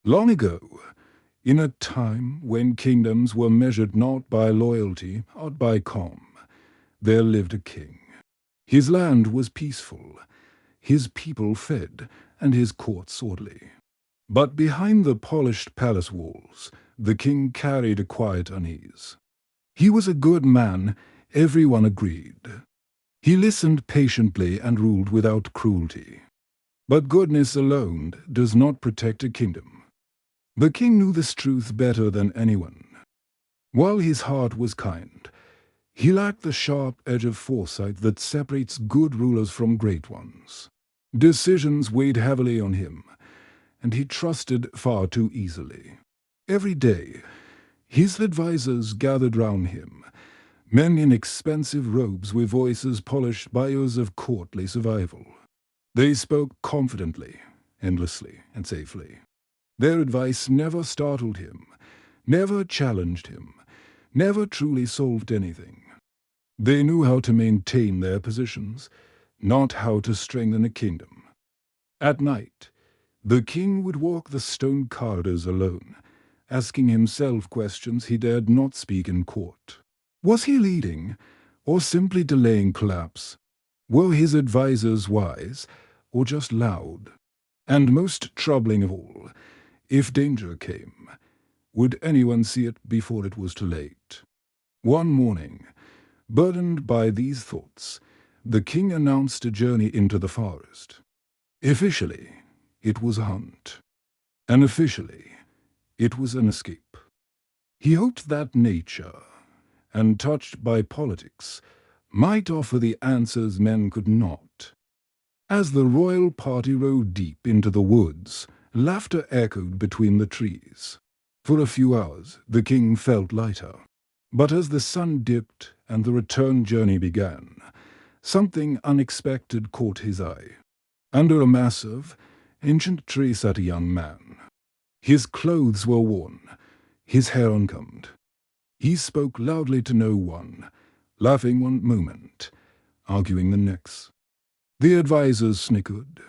Long ago, in a time when kingdoms were measured not by loyalty, but by calm, there lived a king. His land was peaceful, his people fed, and his courts orderly. But behind the polished palace walls, the king carried a quiet unease. He was a good man, everyone agreed. He listened patiently and ruled without cruelty. But goodness alone does not protect a kingdom. The king knew this truth better than anyone. While his heart was kind, he lacked the sharp edge of foresight that separates good rulers from great ones. Decisions weighed heavily on him, and he trusted far too easily. Every day, his advisers gathered round him, men in expensive robes with voices polished by years of courtly survival. They spoke confidently, endlessly, and safely. Their advice never startled him, never challenged him, never truly solved anything. They knew how to maintain their positions, not how to strengthen a kingdom. At night, the king would walk the stone corridors alone, asking himself questions he dared not speak in court. Was he leading, or simply delaying collapse? Were his advisers wise, or just loud? And most troubling of all, if danger came, would anyone see it before it was too late? One morning, burdened by these thoughts, the king announced a journey into the forest. Officially, it was a hunt. Unofficially, it was an escape. He hoped that nature, untouched by politics, might offer the answers men could not. As the royal party rode deep into the woods, laughter echoed between the trees. For a few hours, the king felt lighter. But as the sun dipped and the return journey began, something unexpected caught his eye. Under a massive, ancient tree sat a young man. His clothes were worn, his hair uncombed. He spoke loudly to no one, laughing one moment, arguing the next. The advisers snickered.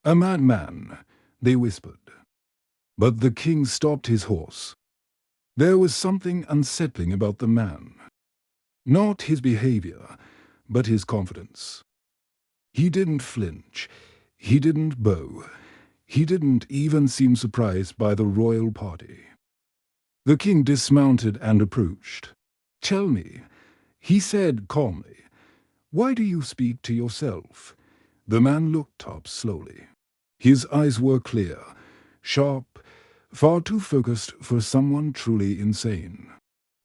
"A madman," they whispered. But the king stopped his horse. There was something unsettling about the man. Not his behavior, but his confidence. He didn't flinch. He didn't bow. He didn't even seem surprised by the royal party. The king dismounted and approached. "Tell me," he said calmly, "why do you speak to yourself?" The man looked up slowly. His eyes were clear, sharp, far too focused for someone truly insane.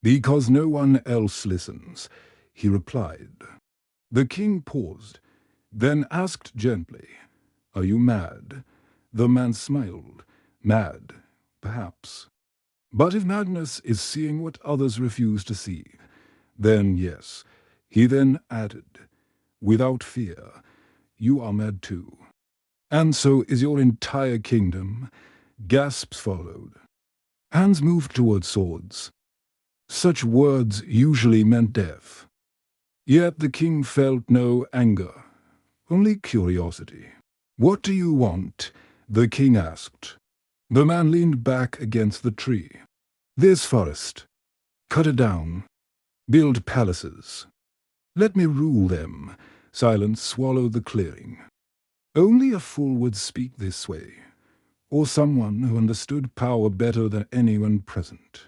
"Because no one else listens," he replied. The king paused, then asked gently, "Are you mad?" The man smiled. "Mad, perhaps. But if madness is seeing what others refuse to see, then yes." He then added, "Without fear, you are mad too. And so is your entire kingdom." Gasps followed. Hands moved toward swords. Such words usually meant death. Yet the king felt no anger, only curiosity. "What do you want?" the king asked. The man leaned back against the tree. "This forest. Cut it down. Build palaces. Let me rule them." Silence swallowed the clearing. Only a fool would speak this way, or someone who understood power better than anyone present.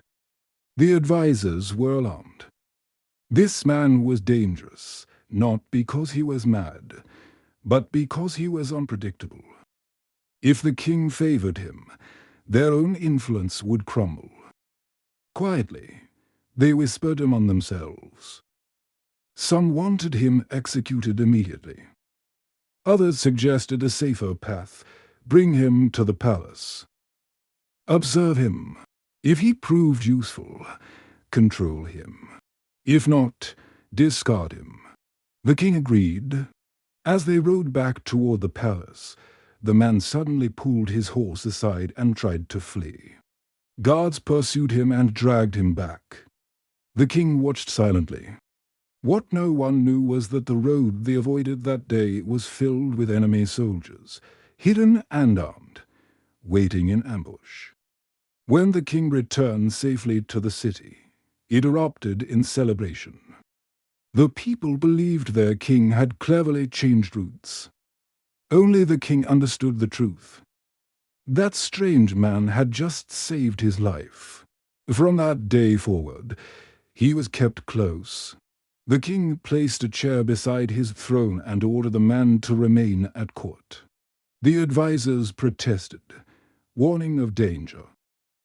The advisers were alarmed. This man was dangerous, not because he was mad, but because he was unpredictable. If the king favored him, their own influence would crumble. Quietly, they whispered among themselves. Some wanted him executed immediately. Others suggested a safer path: bring him to the palace. Observe him. If he proved useful, control him. If not, discard him. The king agreed. As they rode back toward the palace, the man suddenly pulled his horse aside and tried to flee. Guards pursued him and dragged him back. The king watched silently. What no one knew was that the road they avoided that day was filled with enemy soldiers, hidden and armed, waiting in ambush. When the king returned safely to the city, it erupted in celebration. The people believed their king had cleverly changed routes. Only the king understood the truth. That strange man had just saved his life. From that day forward, he was kept close. The king placed a chair beside his throne and ordered the man to remain at court. The advisers protested, warning of danger.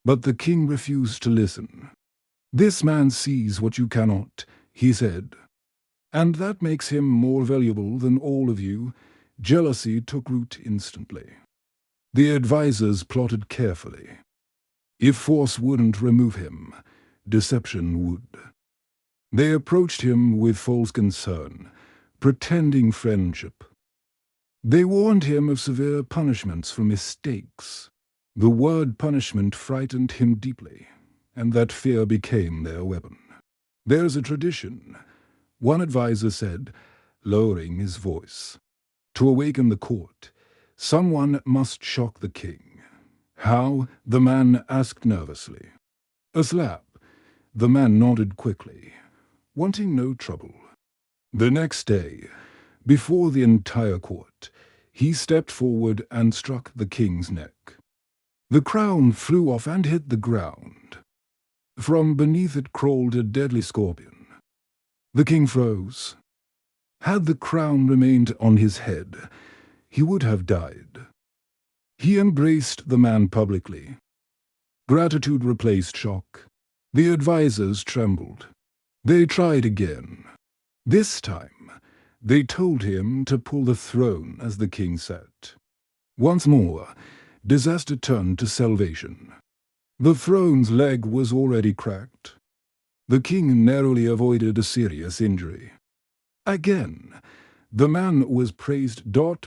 But the king refused to listen. "This man sees what you cannot," he said. "And that makes him more valuable than all of you." Jealousy took root instantly. The advisers plotted carefully. If force wouldn't remove him, deception would. They approached him with false concern, pretending friendship. They warned him of severe punishments for mistakes. The word punishment frightened him deeply, and that fear became their weapon. "There's a tradition," one adviser said, lowering his voice. "To awaken the court, someone must shock the king." "How?" the man asked nervously. "A slap." The man nodded quickly, wanting no trouble. The next day, before the entire court, he stepped forward and struck the king's neck. The crown flew off and hit the ground. From beneath it crawled a deadly scorpion. The king froze. Had the crown remained on his head, he would have died. He embraced the man publicly. Gratitude replaced shock. The advisers trembled. They tried again. This time, they told him to pull the throne as the king sat. Once more, disaster turned to salvation. The throne's leg was already cracked. The king narrowly avoided a serious injury. Again, the man was praised,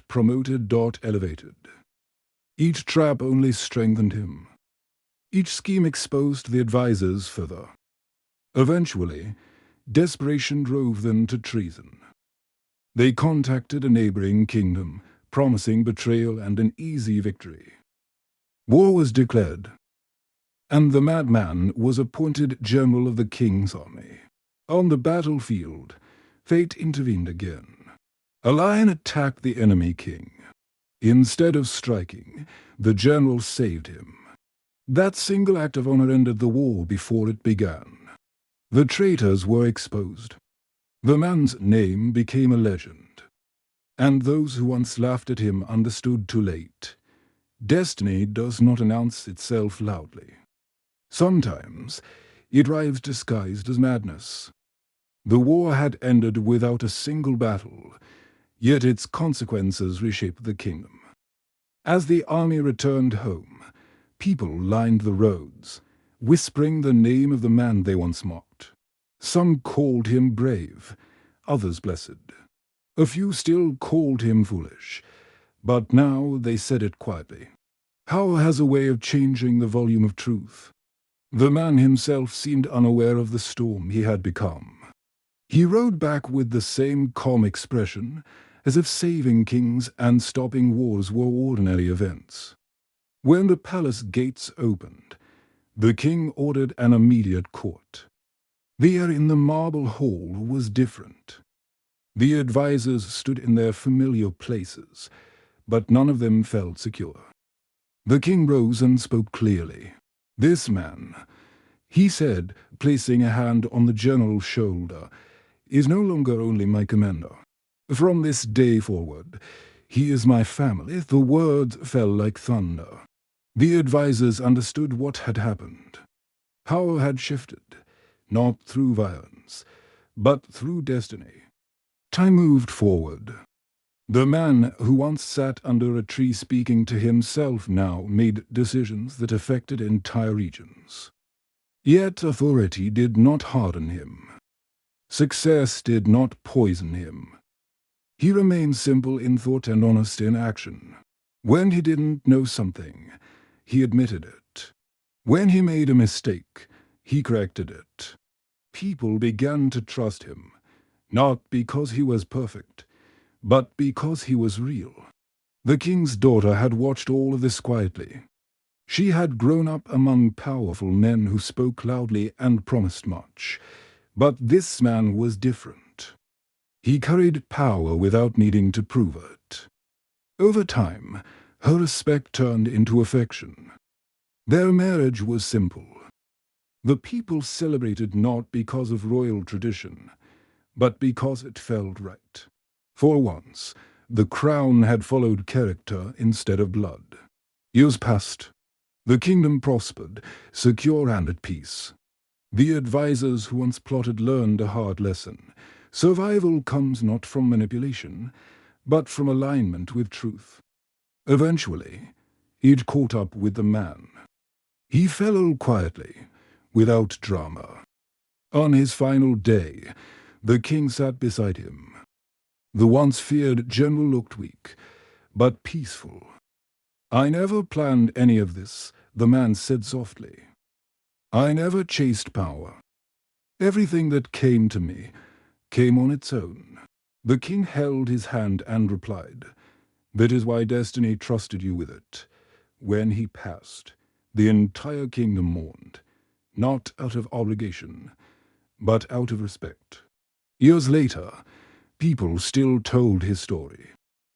promoted, elevated. Each trap only strengthened him. Each scheme exposed the advisers further. Eventually, desperation drove them to treason. They contacted a neighboring kingdom, promising betrayal and an easy victory. War was declared, and the madman was appointed general of the king's army. On the battlefield, fate intervened again. A lion attacked the enemy king. Instead of striking, the general saved him. That single act of honor ended the war before it began. The traitors were exposed. The man's name became a legend, and those who once laughed at him understood too late. Destiny does not announce itself loudly. Sometimes it arrives disguised as madness. The war had ended without a single battle, yet its consequences reshaped the kingdom. As the army returned home, people lined the roads, whispering the name of the man they once mocked. Some called him brave, others blessed. A few still called him foolish, but now they said it quietly. Power has a way of changing the volume of truth. The man himself seemed unaware of the storm he had become. He rode back with the same calm expression, as if saving kings and stopping wars were ordinary events. When the palace gates opened, the king ordered an immediate court. The air in the marble hall was different. The advisers stood in their familiar places, but none of them felt secure. The king rose and spoke clearly. "This man," he said, placing a hand on the general's shoulder, "is no longer only my commander. From this day forward, he is my family." The words fell like thunder. The advisers understood what had happened. Power had shifted, not through violence, but through destiny. Time moved forward. The man who once sat under a tree speaking to himself now made decisions that affected entire regions. Yet authority did not harden him. Success did not poison him. He remained simple in thought and honest in action. When he didn't know something, he admitted it. When he made a mistake, he corrected it. People began to trust him, not because he was perfect, but because he was real. The king's daughter had watched all of this quietly. She had grown up among powerful men who spoke loudly and promised much. But this man was different. He carried power without needing to prove it. Over time, her respect turned into affection. Their marriage was simple. The people celebrated not because of royal tradition, but because it felt right. For once, the crown had followed character instead of blood. Years passed. The kingdom prospered, secure and at peace. The advisors who once plotted learned a hard lesson. Survival comes not from manipulation, but from alignment with truth. Eventually, he'd caught up with the man. He fell quietly, without drama. On his final day, the king sat beside him. The once feared general looked weak, but peaceful. "I never planned any of this," the man said softly. "I never chased power. Everything that came to me came on its own." The king held his hand and replied, "That is why destiny trusted you with it." When he passed, the entire kingdom mourned, not out of obligation, but out of respect. Years later, people still told his story,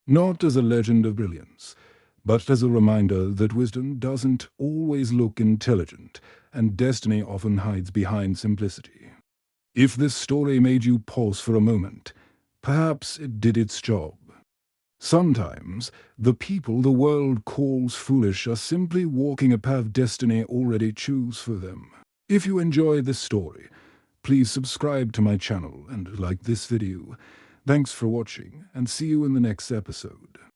not as a legend of brilliance, but as a reminder that wisdom doesn't always look intelligent, and destiny often hides behind simplicity. If this story made you pause for a moment, perhaps it did its job. Sometimes, the people the world calls foolish are simply walking a path destiny already chose for them. If you enjoy this story, please subscribe to my channel and like this video. Thanks for watching, and see you in the next episode.